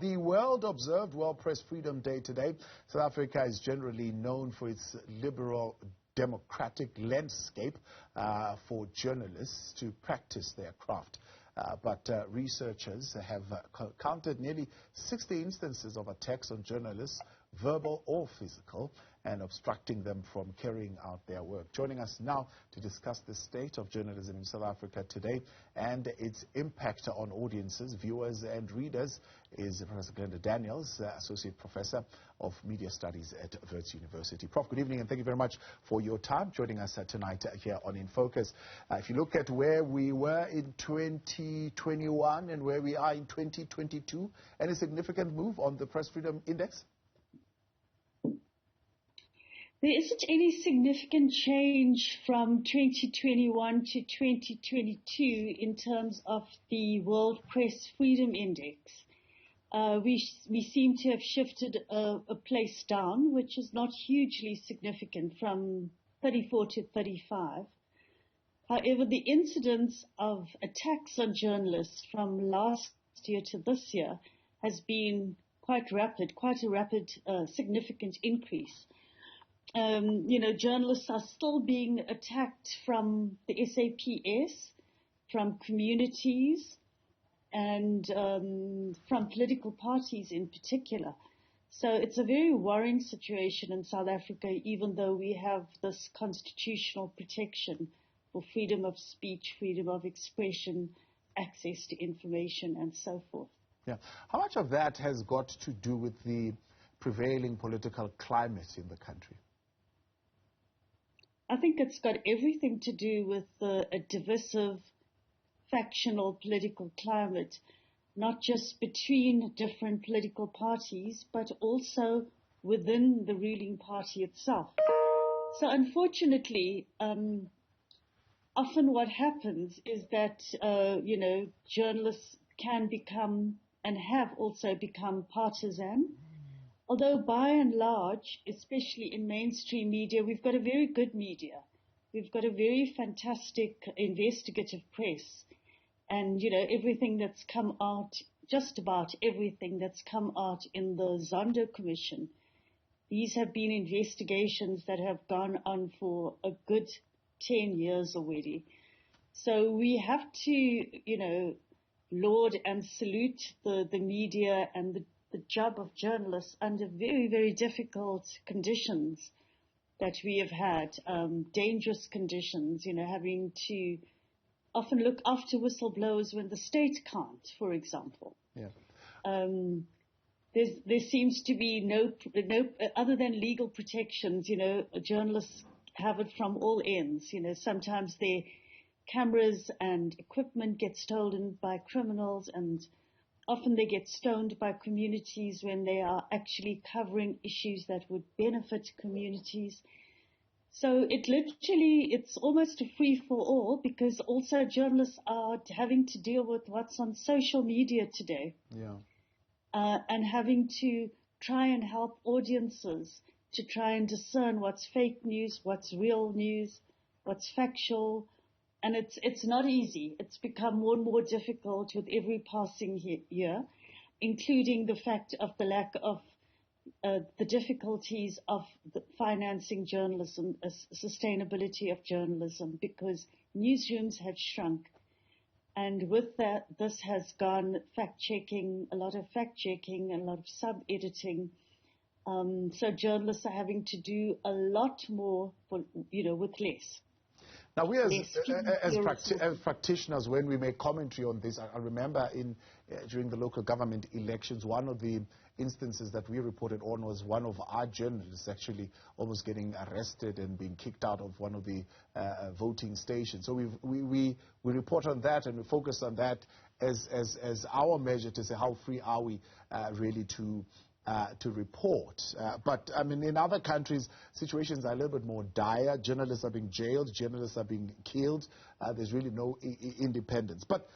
the world observed World Press Freedom Day today. South Africa is generally known for its liberal democratic landscape for journalists to practice their craft. But researchers have counted nearly 60 instances of attacks on journalists, verbal or physical, and obstructing them from carrying out their work. Joining us now to discuss the state of journalism in South Africa today and its impact on audiences, viewers and readers is Professor Glenda Daniels, Associate Professor of Media Studies at Wits University. Prof, good evening and thank you very much for your time joining us tonight here on In Focus. If you look at where we were in 2021 and where we are in 2022, any significant move on the Press Freedom Index? There isn't any significant change from 2021 to 2022 in terms of the World Press Freedom Index. We seem to have shifted a place down, which is not hugely significant, from 34 to 35. However, the incidence of attacks on journalists from last year to this year has been quite a rapid, significant increase. Journalists are still being attacked from the SAPS, from communities, and from political parties in particular. So it's a very worrying situation in South Africa, even though we have this constitutional protection for freedom of speech, freedom of expression, access to information, and so forth. Yeah. How much of that has got to do with the prevailing political climate in the country? I think it's got everything to do with a divisive, factional political climate, not just between different political parties, but also within the ruling party itself. So unfortunately, often what happens is that, journalists can become and have also become partisan. Although by and large, especially in mainstream media, we've got a very good media. We've got a very fantastic investigative press. And, everything that's come out, just about everything that's come out in the Zondo Commission, these have been investigations that have gone on for a good 10 years already. So we have to, laud and salute the media and the job of journalists under very, very difficult conditions that we have had, dangerous conditions, having to often look after whistleblowers when the state can't, for example. Yeah. There seems to be no, other than legal protections, journalists have it from all ends. Sometimes their cameras and equipment get stolen by criminals, and often they get stoned by communities when they are actually covering issues that would benefit communities. So it's almost a free-for-all, because also journalists are having to deal with what's on social media today. Yeah. And having to try and help audiences to try and discern what's fake news, what's real news, what's factual. And it's not easy. It's become more and more difficult with every passing year, including the fact of the lack of the difficulties of financing journalism, sustainability of journalism, because newsrooms have shrunk. And with that, this has gone a lot of fact-checking, a lot of sub-editing. So journalists are having to do a lot more, with less. Now, we as practitioners, when we make commentary on this, I remember during the local government elections, one of the instances that we reported on was one of our journalists actually almost getting arrested and being kicked out of one of the voting stations. So we report on that, and we focus on that as our measure to say how free are we really to report. But, I mean, in other countries, situations are a little bit more dire. Journalists are being jailed. Journalists are being killed. There's really no independence. But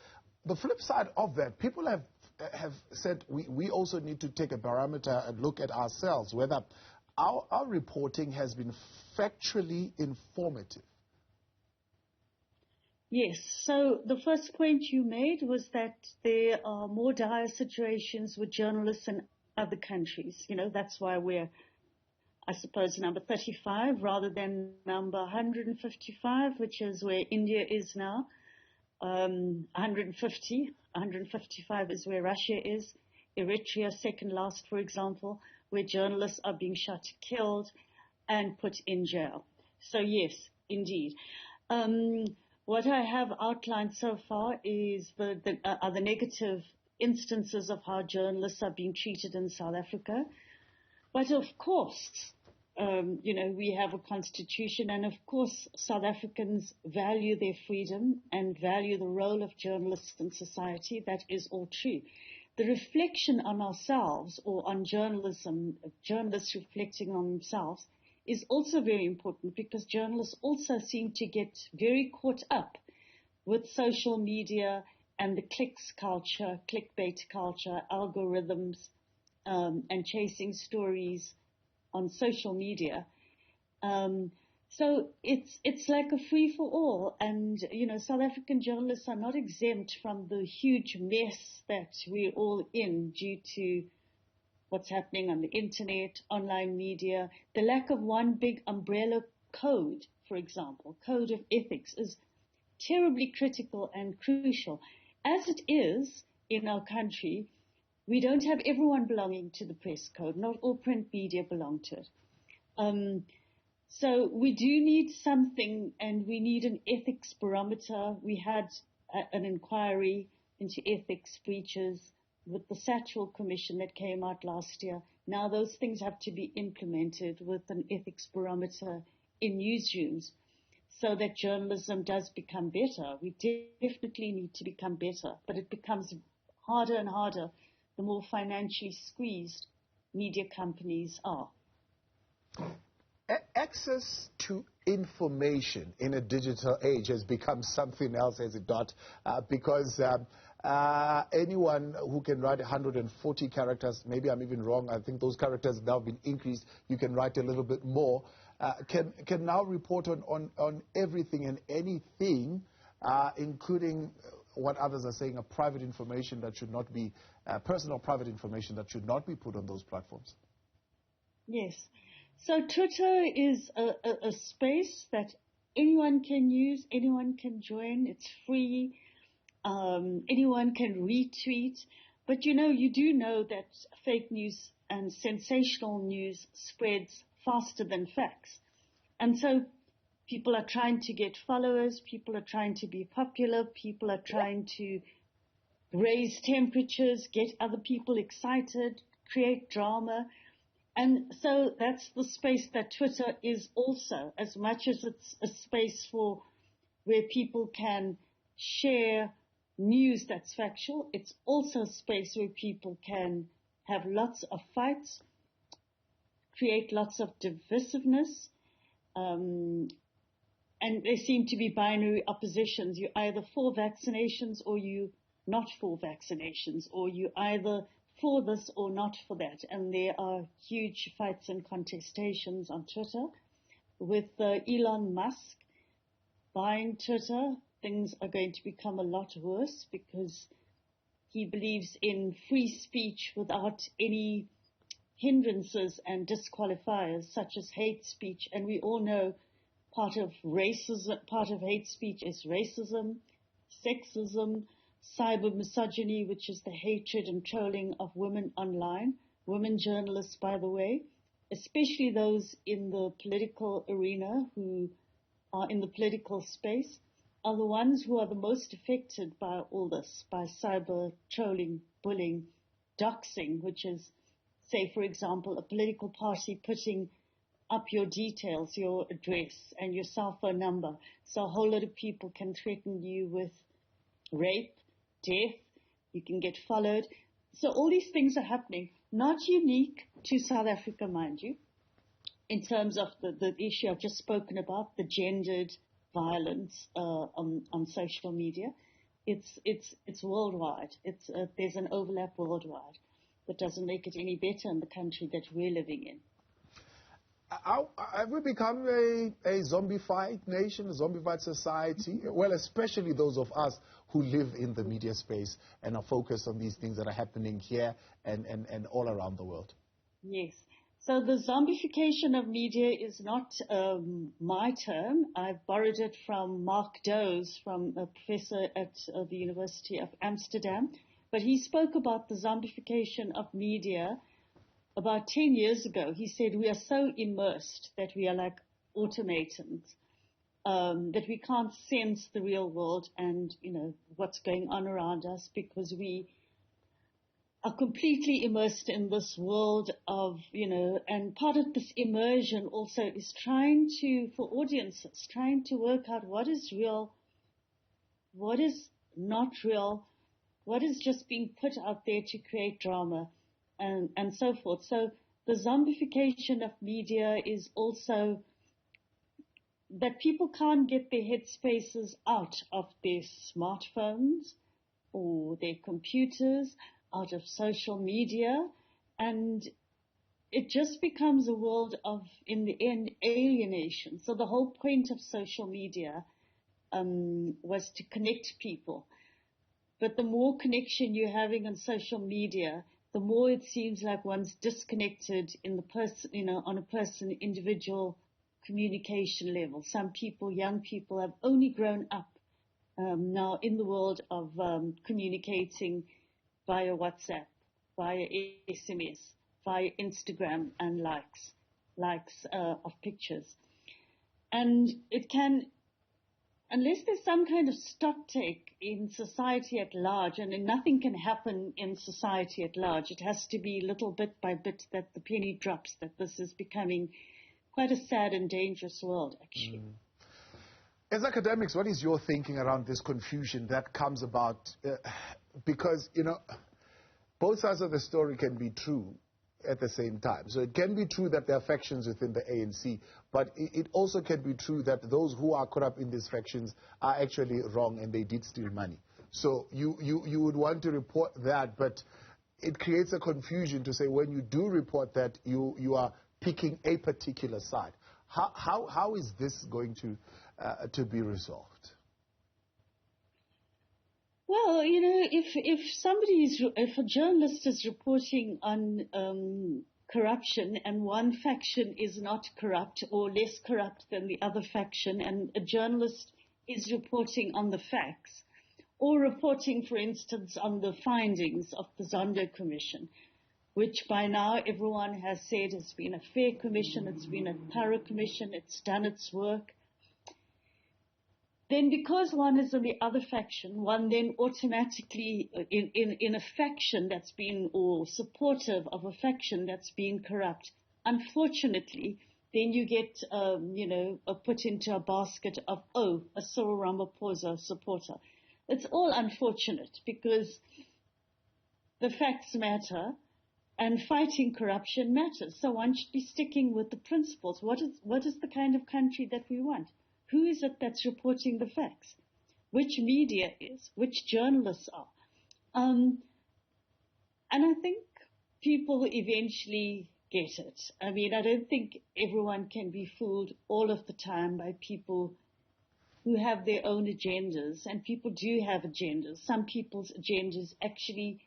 the flip side of that, people have said we also need to take a barometer and look at ourselves, whether our reporting has been factually informative. Yes. So the first point you made was that there are more dire situations with journalists in other countries. That's why we're, I suppose, number 35 rather than number 155, which is where India is now. 155 is where Russia is. Eritrea, second last, for example, where journalists are being shot, killed, and put in jail. So yes, indeed. What I have outlined so far is are the negative instances of how journalists are being treated in South Africa. But of course, we have a constitution, and of course South Africans value their freedom and value the role of journalists in society. That is all true. The reflection on ourselves, or on journalism, journalists reflecting on themselves, is also very important, because journalists also seem to get very caught up with social media and the clicks culture, clickbait culture, algorithms, and chasing stories on social media. So it's like a free for all, and South African journalists are not exempt from the huge mess that we're all in due to what's happening on the internet, online media. The lack of one big umbrella code, for example, code of ethics, is terribly critical and crucial. As it is in our country, we don't have everyone belonging to the press code. Not all print media belong to it. So we do need something, and we need an ethics barometer. We had an inquiry into ethics breaches with the Satchel Commission that came out last year. Now those things have to be implemented with an ethics barometer in newsrooms so that journalism does become better. We definitely need to become better, but it becomes harder and harder the more financially squeezed media companies are. Access to information in a digital age has become something else, has it not? Because anyone who can write 140 characters, maybe I'm even wrong, I think those characters have now been increased, you can write a little bit more, can now report on everything and anything, including what others are saying, private information that should not be, personal private information that should not be put on those platforms. Yes. So Twitter is a space that anyone can use, anyone can join. It's free. Anyone can retweet. But you do know that fake news and sensational news spreads faster than facts. And so people are trying to get followers. People are trying to be popular. People are trying to raise temperatures, get other people excited, create drama. And so that's the space that Twitter is also, as much as it's a space for where people can share news that's factual. It's also a space where people can have lots of fights, create lots of divisiveness, and there seem to be binary oppositions. You're either for vaccinations or you're not for vaccinations, or you're either for this or not for that. And there are huge fights and contestations on Twitter. With Elon Musk buying Twitter, things are going to become a lot worse, because he believes in free speech without any hindrances and disqualifiers, such as hate speech. And we all know part of hate speech is racism, sexism, cyber misogyny, which is the hatred and trolling of women online, women journalists, by the way, especially those in the political arena who are in the political space, are the ones who are the most affected by all this, by cyber trolling, bullying, doxing, which is, say, for example, a political party putting up your details, your address and your cell phone number, so a whole lot of people can threaten you with rape, death, you can get followed. So all these things are happening, not unique to South Africa, mind you, in terms of the issue I've just spoken about, the gendered violence on social media. It's worldwide. There's an overlap worldwide. That doesn't make it any better in the country that we're living in. Have we become a zombified nation, a zombified society? Well, especially those of us who live in the media space and are focused on these things that are happening here and all around the world. Yes. So the zombification of media is not my term. I've borrowed it from Mark Does, from a professor at the University of Amsterdam. But he spoke about the zombification of media about 10 years ago. He said we are so immersed that we are like automatons, that we can't sense the real world and, what's going on around us, because we are completely immersed in this world of, and part of this immersion also is for audiences, trying to work out what is real, what is not real, what is just being put out there to create drama, and so forth. So the zombification of media is also that people can't get their headspaces out of their smartphones or their computers, out of social media, and it just becomes a world of, in the end, alienation. So the whole point of social media was to connect people. But the more connection you're having on social media, the more it seems like one's disconnected in the person, on a individual communication level. Some people, young people, have only grown up now in the world of communicating via WhatsApp, via SMS, via Instagram, and likes of pictures. And it can, unless there's some kind of stock take in society at large, and nothing can happen in society at large, it has to be little bit by bit that the penny drops, that this is becoming quite a sad and dangerous world, actually. As academics, what is your thinking around this confusion that comes about? Because, both sides of the story can be true at the same time. So it can be true that there are factions within the ANC, but it also can be true that those who are caught up in these factions are actually wrong and they did steal money. So you would want to report that, but it creates a confusion to say when you do report that, you are picking a particular side. How is this going to be resolved? Well, if a journalist is reporting on corruption and one faction is not corrupt or less corrupt than the other faction, and a journalist is reporting on the facts, or reporting, for instance, on the findings of the Zondo Commission, which by now everyone has said has been a fair commission, it's been a thorough commission, it's done its work, then because one is in the other faction, one then automatically, in a faction that's been, or supportive of a faction that's been corrupt, unfortunately, then you get, put into a basket of, a Cyril Ramaphosa supporter. It's all unfortunate because the facts matter and fighting corruption matters. So one should be sticking with the principles. What is the kind of country that we want? Who is it that's reporting the facts? Which media is? Which journalists are? And I think people eventually get it. I mean, I don't think everyone can be fooled all of the time by people who have their own agendas, and people do have agendas. Some people's agendas actually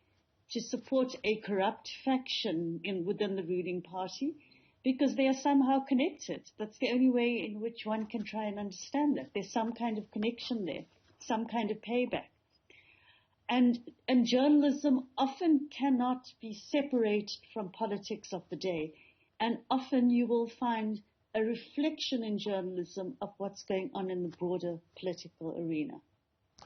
to support a corrupt faction within the ruling party, because they are somehow connected. That's the only way in which one can try and understand that. There's some kind of connection there, some kind of payback. And journalism often cannot be separated from politics of the day. And often you will find a reflection in journalism of what's going on in the broader political arena.